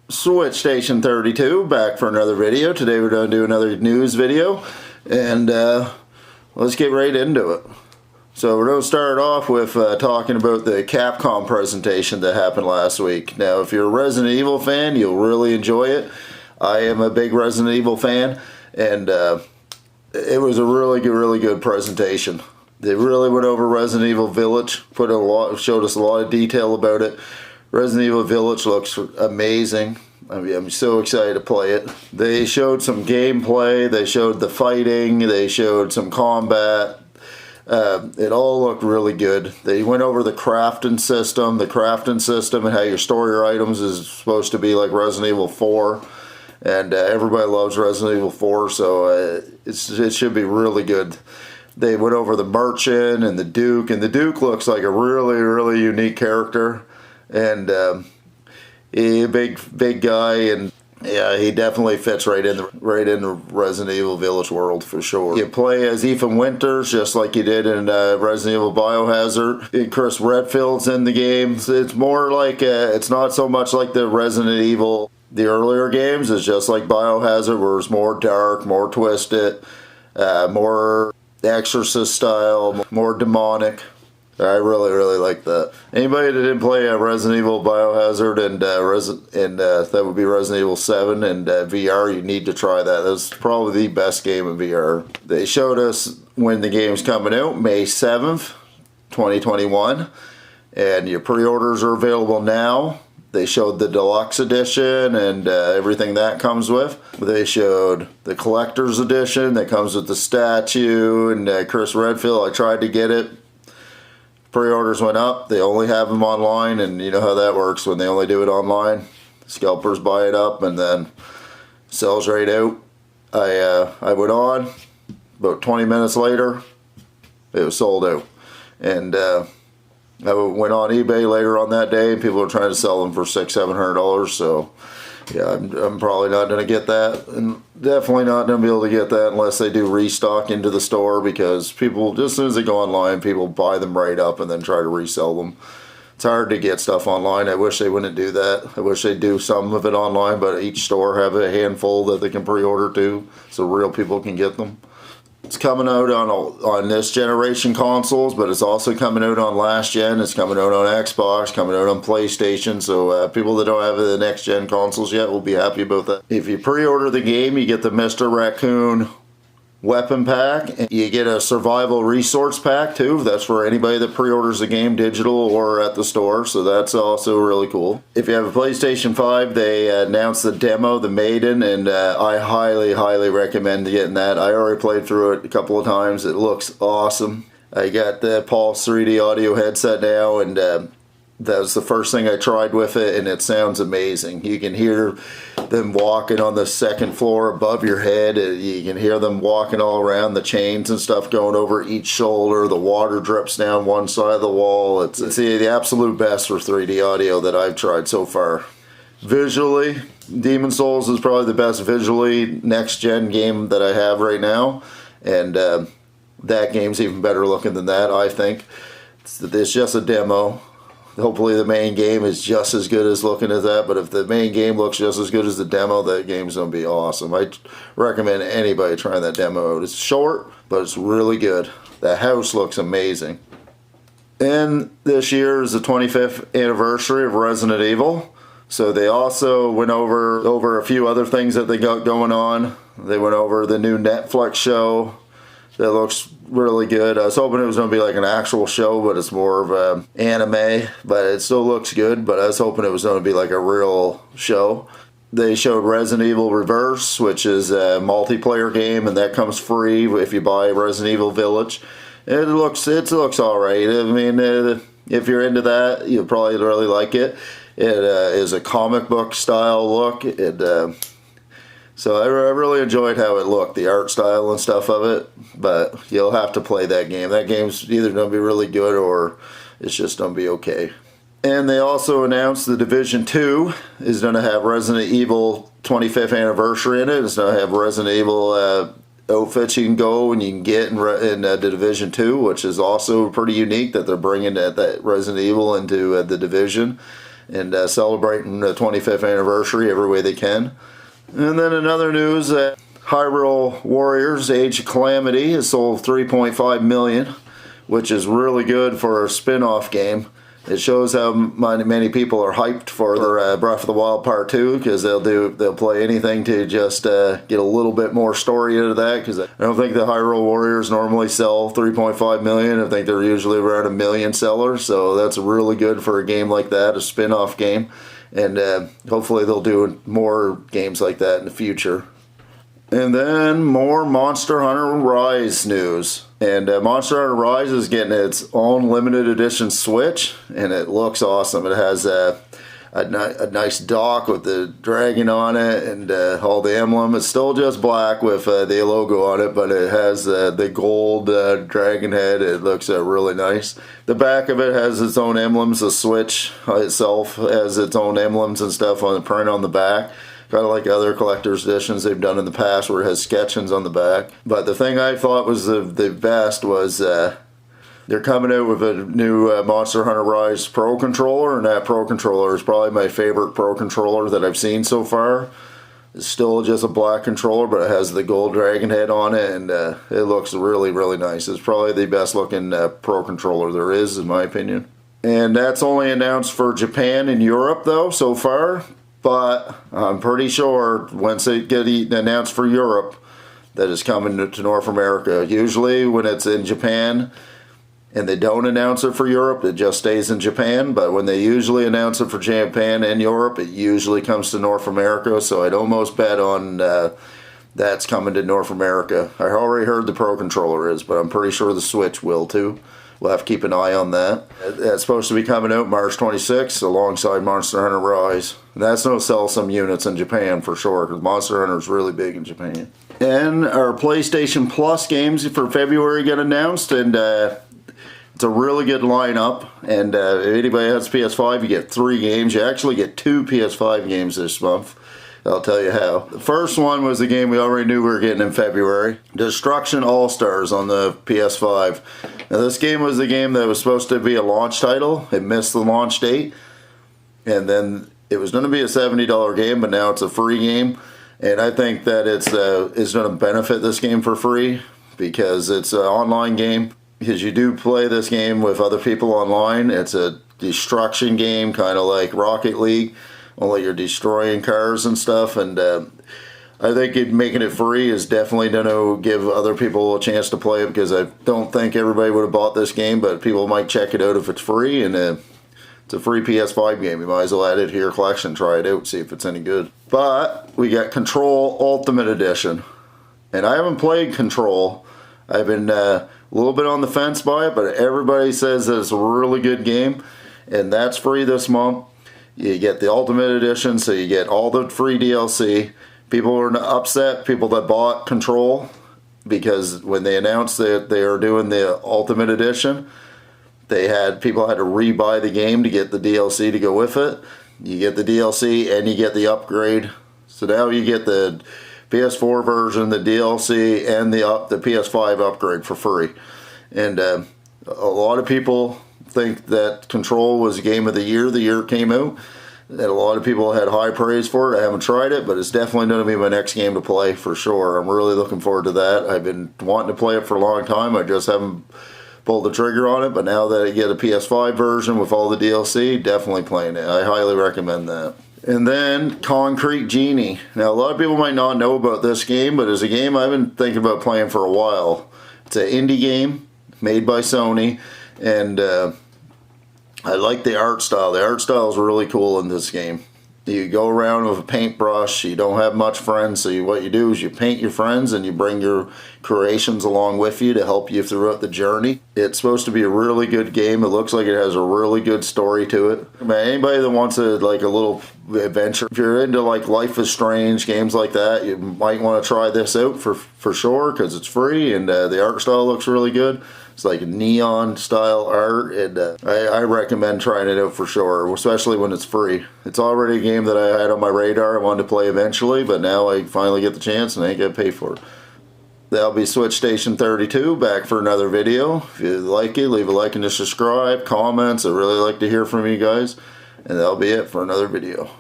Switch Station 32 back for another video. Today we're going to do another news video, and let's get right into it. So we're going to start off with talking about the Capcom presentation that happened last week. Now, if you're a Resident Evil fan, you'll really enjoy it. I am a big Resident Evil fan, and it was a really good presentation. They really went over Resident Evil Village, showed us a lot of detail about it. Resident Evil Village looks amazing. I mean, I'm so excited to play it. They showed some gameplay, they showed the fighting, they showed some combat. It all looked really good. They went over the crafting system and how your store your items is supposed to be like Resident Evil 4. And everybody loves Resident Evil 4, so it should be really good. They went over the Merchant and the Duke looks like a really unique character. And he's a big guy, and yeah, he definitely fits right in the Resident Evil Village world for sure. You play as Ethan Winters just like you did in Resident Evil Biohazard. And Chris Redfield's in the game. It's more like it's not so much like the Resident Evil the earlier games. It's just like Biohazard, where it's more dark, more twisted, more Exorcist style, more demonic. I really like that. Anybody that didn't play Resident Evil Biohazard and that would be Resident Evil 7 and VR, you need to try that. That's probably the best game in VR. They showed us when the game's coming out, May 7th, 2021, and your pre-orders are available now. They showed the deluxe edition and everything that comes with. They showed the collector's edition that comes with the statue and Chris Redfield. I tried to get it. Pre-orders went up. They only have them online, and you know how that works when they only do it online. Scalpers buy it up and then sells right out. I went on. About 20 minutes later, it was sold out. And I went on eBay later on that day, and people were trying to sell them for $600-700. So yeah, I'm probably not going to get that, and definitely not going to be able to get that unless they do restock into the store, because people, just as soon as they go online, people buy them right up and then try to resell them. It's hard to get stuff online. I wish they wouldn't do that. I wish they'd do some of it online, but each store have a handful that they can pre-order to, so real people can get them. It's coming out on this generation consoles, but it's also coming out on last gen. It's coming out on Xbox, coming out on PlayStation. So people that don't have the next gen consoles yet will be happy about that. If you pre-order the game, you get the Mr. Raccoon weapon pack, and you get a survival resource pack too. That's for anybody that pre-orders the game digital or at the store, so that's also really cool. If you have a PlayStation 5, they announced the demo, The Maiden, and I highly recommend getting that. I already played through it a couple of times. It looks awesome. I got the Pulse 3D audio headset now, and that was the first thing I tried with it, and it sounds amazing. You can hear them walking on the second floor above your head. You can hear them walking all around, the chains and stuff going over each shoulder. The water drips down one side of the wall. It's the absolute best for 3D audio that I've tried so far. Visually, Demon's Souls is probably the best visually next-gen game that I have right now, and that game's even better looking than that, I think. It's just a demo. Hopefully the main game is just as good as looking at that, but if the main game looks just as good as the demo, that game's going to be awesome. I recommend anybody trying that demo out. It's short, but it's really good. The house looks amazing. And this year is the 25th anniversary of Resident Evil, so they also went over a few other things that they got going on. They went over the new Netflix show that looks really good. I was hoping it was going to be like an actual show, but it's more of anime, but it still looks good, but I was hoping it was going to be like a real show. They showed Resident Evil Reverse, which is a multiplayer game, and that comes free if you buy Resident Evil Village. It looks alright. I mean, if you're into that, you'll probably really like it. It is a comic book style look. So I really enjoyed how it looked, the art style and stuff of it, but you'll have to play that game. That game's either going to be really good or it's just going to be okay. And they also announced The Division 2 is going to have Resident Evil 25th anniversary in it. It's going to have Resident Evil outfits you can go and you can get in The Division 2, which is also pretty unique that they're bringing that Resident Evil into The Division. and celebrating the 25th anniversary every way they can. And then another news, Hyrule Warriors Age of Calamity has sold 3.5 million, which is really good for a spin-off game. It shows how many people are hyped for their Breath of the Wild Part 2, because they'll play anything to just get a little bit more story into that, because I don't think the Hyrule Warriors normally sell 3.5 million. I think they're usually around 1 million sellers, so that's really good for a game like that, a spin-off game. And hopefully they'll do more games like that in the future. And then more Monster Hunter Rise news. And Monster Hunter Rise is getting its own limited edition Switch, and it looks awesome. It has a nice dock with the dragon on it and all the emblem. It's still just black with the logo on it, but it has the gold dragon head. It looks really nice. The back of it has its own emblems. The Switch itself has its own emblems and stuff on the print on the back. Kind of like other collector's editions they've done in the past where it has sketchings on the back. But the thing I thought was the best was they're coming out with a new Monster Hunter Rise Pro Controller, and that Pro Controller is probably my favorite Pro Controller that I've seen so far. It's still just a black controller, but it has the gold dragon head on it, and it looks really, really nice. It's probably the best looking Pro Controller there is, in my opinion. And that's only announced for Japan and Europe, though, so far. But I'm pretty sure once it gets announced for Europe, that it's coming to North America. Usually when it's in Japan and they don't announce it for Europe, it just stays in Japan. But when they usually announce it for Japan and Europe, it usually comes to North America. So I'd almost bet on that's coming to North America. I already heard the Pro Controller is, but I'm pretty sure the Switch will too. We'll have to keep an eye on that. It's supposed to be coming out March 26th alongside Monster Hunter Rise. And that's going to sell some units in Japan for sure, because Monster Hunter is really big in Japan. And our PlayStation Plus games for February get announced, and it's a really good lineup. And if anybody has PS5, you get 3 games. You actually get 2 PS5 games this month. I'll tell you how. The first one was the game we already knew we were getting in February. Destruction All-Stars on the PS5. Now this game was the game that was supposed to be a launch title. It missed the launch date. And then it was going to be a $70 game, but now it's a free game. And I think that it's going to benefit this game for free, because it's an online game. Because you do play this game with other people online. It's a destruction game, kind of like Rocket League. Only you're destroying cars and stuff, and I think making it free is definitely going to give other people a chance to play it, because I don't think everybody would have bought this game, but people might check it out if it's free, and it's a free PS5 game. You might as well add it to your collection, try it out, see if it's any good. But we got Control Ultimate Edition, and I haven't played Control. I've been a little bit on the fence by it, but everybody says that it's a really good game, and that's free this month. You get the Ultimate Edition, so you get all the free DLC. People are upset, people that bought Control, because when they announced that they are doing the Ultimate Edition, people had to rebuy the game to get the DLC to go with it. You get the DLC and you get the upgrade. So now you get the PS4 version, the DLC, and the PS5 upgrade for free. And a lot of people think that Control was game of the year it came out. And a lot of people had high praise for it. I haven't tried it, but it's definitely going to be my next game to play for sure. I'm really looking forward to that. I've been wanting to play it for a long time. I just haven't pulled the trigger on it, but now that I get a PS5 version with all the DLC, definitely playing it. I highly recommend that. And then Concrete Genie. Now a lot of people might not know about this game, but it's a game I've been thinking about playing for a while. It's an indie game made by Sony, and I like the art style. The art style is really cool in this game. You go around with a paintbrush. You don't have much friends, so what you do is you paint your friends and you bring your creations along with you to help you throughout the journey. It's supposed to be a really good game. It looks like it has a really good story to it. Anybody that wants a little adventure, if you're into Life is Strange, games like that, you might want to try this out for sure, because it's free and the art style looks really good. It's like neon style art, and I recommend trying it out for sure, especially when it's free. It's already a game that I had on my radar. I wanted to play eventually, but now I finally get the chance and I ain't got to pay for it. That'll be Switch Station 32, back for another video. If you like it, leave a like and a subscribe, comments. I really like to hear from you guys. And that'll be it for another video.